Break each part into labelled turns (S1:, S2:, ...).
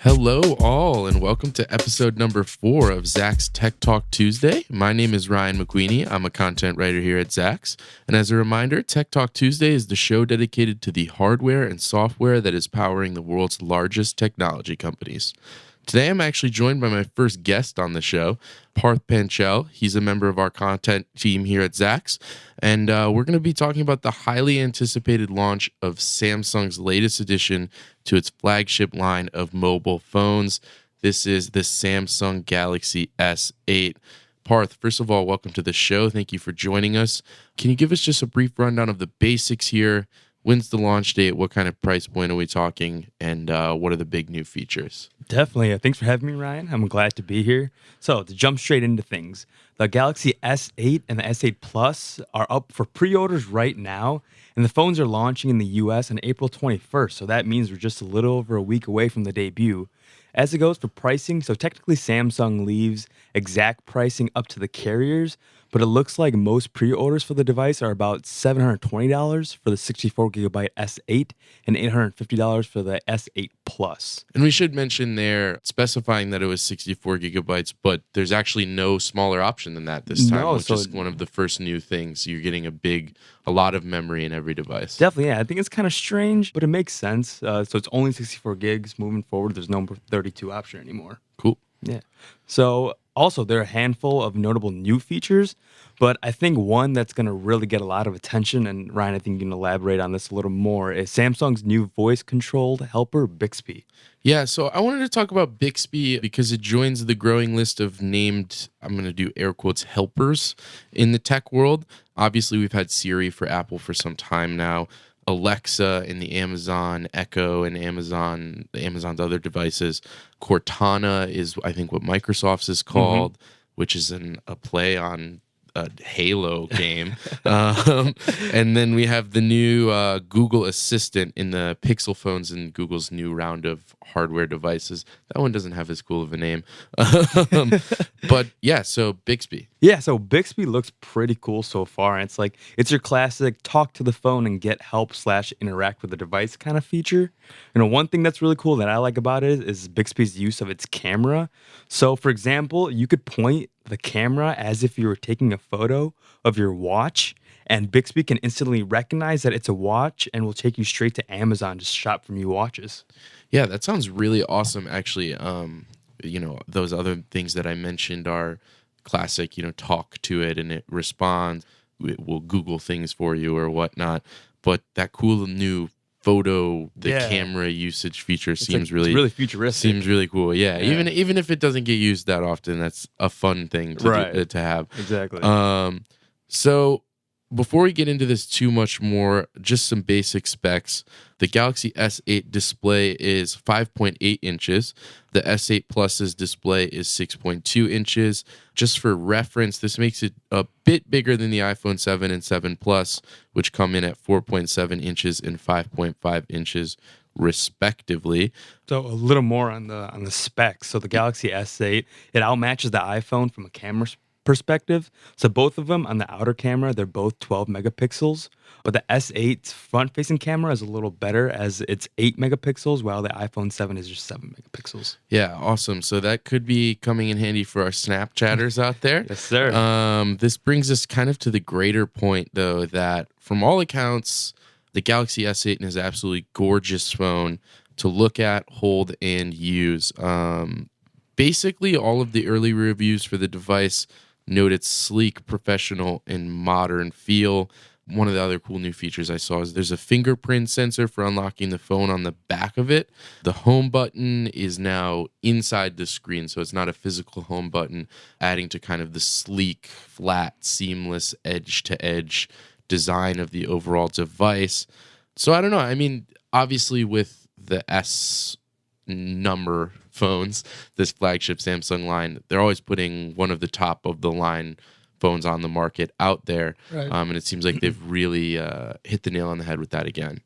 S1: Hello, all, and welcome to episode number 4 of Zacks Tech Talk Tuesday. My name is Ryan McQueeney. I'm a content writer here at Zacks. And as a reminder, Tech Talk Tuesday is the show dedicated to the hardware and software that is powering the world's largest technology companies. Today, I'm actually joined by my first guest on the show, Parth Panchal. He's a member of our content team here at Zacks, and we're going to be talking about the highly anticipated launch of Samsung's latest addition to its flagship line of mobile phones. This is the Samsung Galaxy S8. Parth, first of all, welcome to the show. Thank you for joining us. Can you give us just a brief rundown of the basics here? When's the launch date? What kind of price point are we talking? And what are the big new features?
S2: Definitely. Thanks for having me, Ryan. I'm glad to be here. So to jump straight into things, the Galaxy S8 and the S8 Plus are up for pre-orders right now, and the phones are launching in the US on April 21st. So that means we're just a little over a week away from the debut. As it goes for pricing, so technically Samsung leaves exact pricing up to the carriers, but it looks like most pre-orders for the device are about $720 for the 64GB S8 and $850 for the S8 Plus.
S1: And we should mention there, specifying that it was 64 gigabytes, but there's actually no smaller option than that this time, which is one of the first new things. You're getting a lot of memory in every device.
S2: Definitely, yeah. I think it's kind of strange, but it makes sense. So it's only 64 gigs moving forward. There's no 32 option anymore.
S1: Cool.
S2: Yeah. So also, there are a handful of notable new features, but I think one that's going to really get a lot of attention, and Ryan, I think you can elaborate on this a little more, is Samsung's new voice-controlled helper, Bixby.
S1: Yeah, so I wanted to talk about Bixby because it joins the growing list of named, I'm going to do air quotes, helpers in the tech world. Obviously, we've had Siri for Apple for some time now. Alexa in the Amazon Echo and Amazon's other devices. Cortana is, I think, what Microsoft's is called, which is a play on a Halo game. And then we have the new Google Assistant in the Pixel phones and Google's new round of hardware devices. That one doesn't have as cool of a name. But yeah, so Bixby.
S2: Yeah, so Bixby looks pretty cool so far. And it's your classic talk to the phone and get help / interact with the device kind of feature. One thing that's really cool that I like about it is Bixby's use of its camera. So for example, you could point the camera as if you were taking a photo of your watch, and Bixby can instantly recognize that it's a watch and will take you straight to Amazon to shop for new watches.
S1: Yeah, that sounds really awesome, actually. Those other things that I mentioned are classic, talk to it and it responds. It will Google things for you or whatnot. But that cool new camera usage feature seems really
S2: futuristic.
S1: Seems really cool. Yeah. Even if it doesn't get used that often, that's a fun thing to have.
S2: Exactly.
S1: So before we get into this too much more, just some basic specs. The Galaxy S8 display is 5.8 inches. The S8 Plus's display is 6.2 inches. Just for reference, this makes it a bit bigger than the iPhone 7 and 7 Plus, which come in at 4.7 inches and 5.5 inches respectively.
S2: So a little more on the specs. So the Galaxy S8, it outmatches the iPhone from a camera perspective. So both of them on the outer camera, they're both 12 megapixels, but the S8's front-facing camera is a little better as it's 8 megapixels, while the iPhone 7 is just 7 megapixels.
S1: Yeah, awesome. So that could be coming in handy for our Snapchatters out there.
S2: Yes, sir.
S1: This brings us kind of to the greater point, though, that from all accounts, the Galaxy S8 is an absolutely gorgeous phone to look at, hold, and use. Basically, all of the early reviews for the device note its sleek, professional, and modern feel. One of the other cool new features I saw is there's a fingerprint sensor for unlocking the phone on the back of it. The home button is now inside the screen, so it's not a physical home button, adding to kind of the sleek, flat, seamless, edge-to-edge design of the overall device. So I don't know. I mean, obviously with the S number phones, this flagship Samsung line, they're always putting one of the top of the line phones on the market out there.
S2: Right.
S1: And it seems like they've really hit the nail on the head with that again.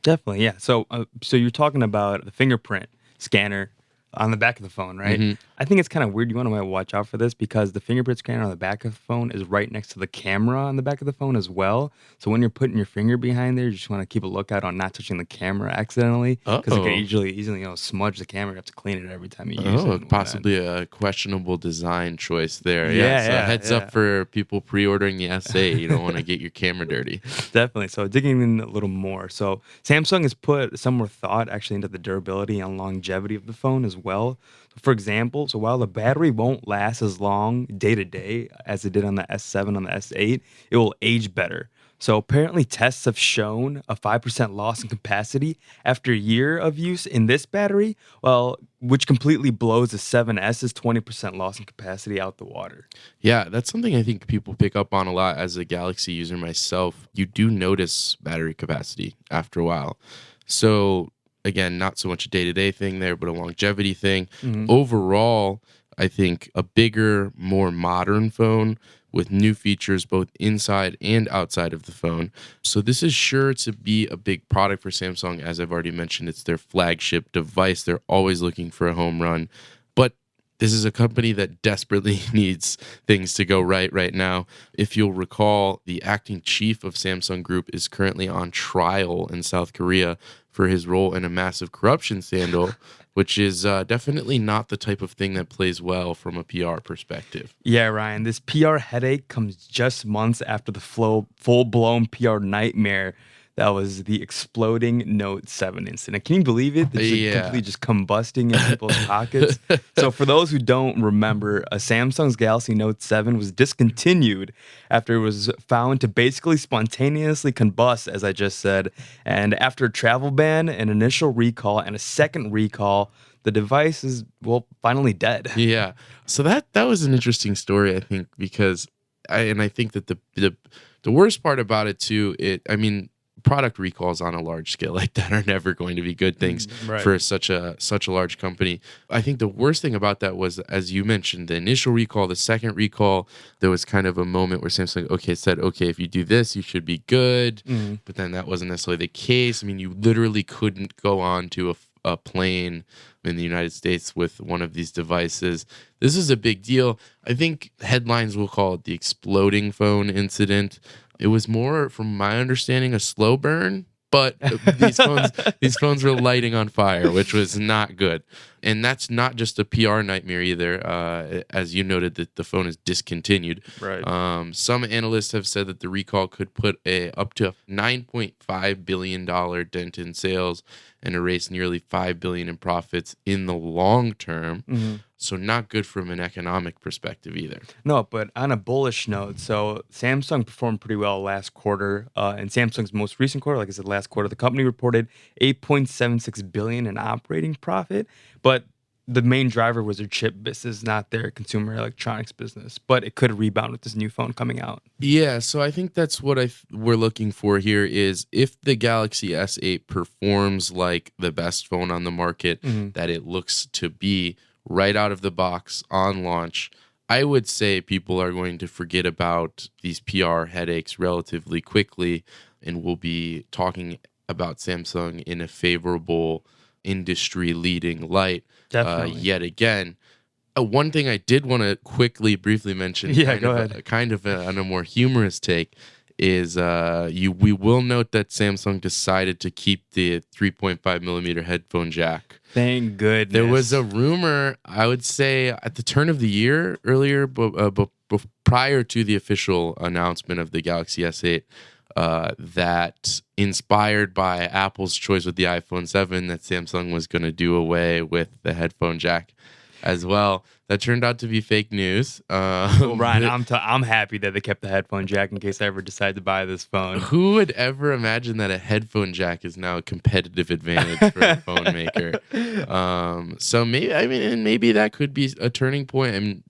S2: Definitely, yeah. So you're talking about the fingerprint scanner on the back of the phone, right?
S1: Mhm.
S2: I think it's kind of weird. You want to watch out for this because the fingerprint scanner on the back of the phone is right next to the camera on the back of the phone as well. So when you're putting your finger behind there, you just want to keep a lookout on not touching the camera accidentally because it can
S1: Oh.
S2: easily smudge the camera. You have to clean it every time you use it.
S1: Oh,
S2: and whatnot.
S1: possibly a questionable design choice there.
S2: Yeah,
S1: So
S2: yeah,
S1: heads
S2: yeah.
S1: up for people pre-ordering the S8. You don't want to get your camera dirty.
S2: Definitely. So digging in a little more. So Samsung has put some more thought actually into the durability and longevity of the phone as well. For example, so while the battery won't last as long day to day as it did on the S7 on the S8, it will age better. So apparently tests have shown a 5% loss in capacity after a year of use in this battery, well, which completely blows the 7S's 20% loss in capacity out the water.
S1: Yeah, that's something I think people pick up on a lot as a Galaxy user myself. You do notice battery capacity after a while. So again, not so much a day-to-day thing there, but a longevity thing. Overall, I think a bigger, more modern phone with new features both inside and outside of the phone. So this is sure to be a big product for Samsung. As I've already mentioned, it's their flagship device. They're always looking for a home run. But this is a company that desperately needs things to go right now. If you'll recall, the acting chief of Samsung Group is currently on trial in South Korea for his role in a massive corruption scandal, which is definitely not the type of thing that plays well from a PR perspective.
S2: Yeah, Ryan, this PR headache comes just months after the full-blown PR nightmare that was the exploding Note 7 incident. Can you believe it? It's completely just combusting in people's pockets. So for those who don't remember, a Samsung's Galaxy Note 7 was discontinued after it was found to basically spontaneously combust, as I just said. And after a travel ban, an initial recall, and a second recall, the device is, well, finally dead.
S1: Yeah. So that was an interesting story, I think, because I think that the worst part about it too, product recalls on a large scale like that are never going to be good things for such a large company. I think the worst thing about that was, as you mentioned, the initial recall, the second recall, there was kind of a moment where Samsung said, if you do this, you should be good. But then that wasn't necessarily the case. I mean, you literally couldn't go on to a plane in the United States with one of these devices. This is a big deal. I think headlines will call it the exploding phone incident. It was more, from my understanding, a slow burn, but these phones were lighting on fire, which was not good. And that's not just a PR nightmare either. As you noted, that the phone is discontinued.
S2: Right.
S1: Some analysts have said that the recall could put up to a $9.5 billion dent in sales and erase nearly $5 billion in profits in the long term. So not good from an economic perspective either.
S2: No, but on a bullish note, so Samsung performed pretty well last quarter. In Samsung's most recent quarter, like I said, last quarter, the company reported $8.76 billion in operating profit. But the main driver was their chip business, not their consumer electronics business. But it could rebound with this new phone coming out.
S1: Yeah, so I think that's what we're looking for here is if the Galaxy S8 performs like the best phone on the market that it looks to be right out of the box on launch, I would say people are going to forget about these PR headaches relatively quickly, and we'll be talking about Samsung in a favorable industry-leading light yet again. One thing I did want to briefly mention, kind of on a more humorous take, is we will note that Samsung decided to keep the 3.5 millimeter headphone jack.
S2: Thank goodness.
S1: There was a rumor, I would say, at the turn of the year earlier, but prior to the official announcement of the Galaxy S8, that inspired by Apple's choice with the iPhone 7, that Samsung was going to do away with the headphone jack as well. That turned out to be fake news.
S2: Ryan, I'm happy that they kept the headphone jack in case I ever decide to buy this phone.
S1: Who would ever imagine that a headphone jack is now a competitive advantage for a phone maker? So maybe that could be a turning point. I mean,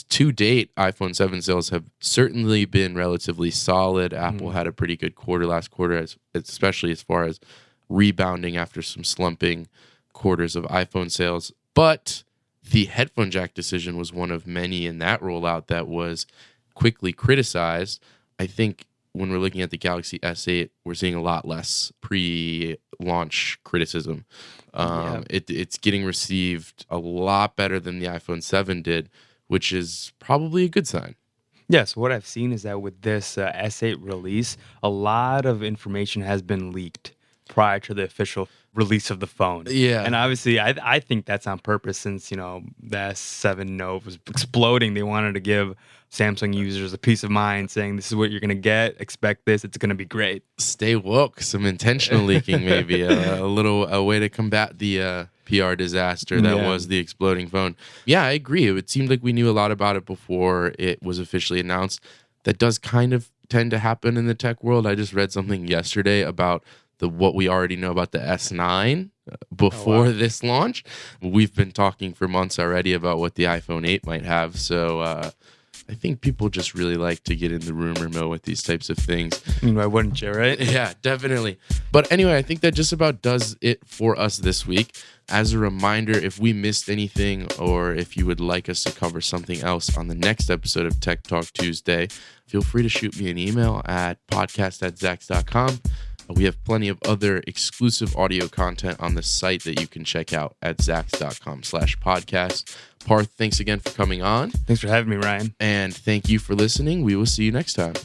S1: to date, iPhone 7 sales have certainly been relatively solid. Apple had a pretty good quarter last quarter, especially as far as rebounding after some slumping quarters of iPhone sales. But the headphone jack decision was one of many in that rollout that was quickly criticized. I think when we're looking at the Galaxy S8, we're seeing a lot less pre-launch criticism. It's getting received a lot better than the iPhone 7 did, which is probably a good sign.
S2: Yes, what I've seen is that with this S8 release, a lot of information has been leaked prior to the official release of the phone.
S1: Yeah.
S2: And obviously, I think that's on purpose since, the S7 Note was exploding. They wanted to give Samsung users a peace of mind saying, this is what you're going to get. Expect this. It's going to be great.
S1: Stay woke. Some intentional leaking, maybe. A way to combat the PR disaster that was the exploding phone. Yeah, I agree. It seemed like we knew a lot about it before it was officially announced. That does kind of tend to happen in the tech world. I just read something yesterday about what we already know about the S9 before this launch. We've been talking for months already about what the iPhone 8 might have. So I think people just really like to get in the rumor mill with these types of things.
S2: I mean, why wouldn't you, right?
S1: Yeah, definitely. But anyway, I think that just about does it for us this week. As a reminder, if we missed anything or if you would like us to cover something else on the next episode of Tech Talk Tuesday, feel free to shoot me an email at podcast@zacks.com. We have plenty of other exclusive audio content on the site that you can check out at zacks.com/podcast. Parth, thanks again for coming on.
S2: Thanks for having me, Ryan.
S1: And thank you for listening. We will see you next time.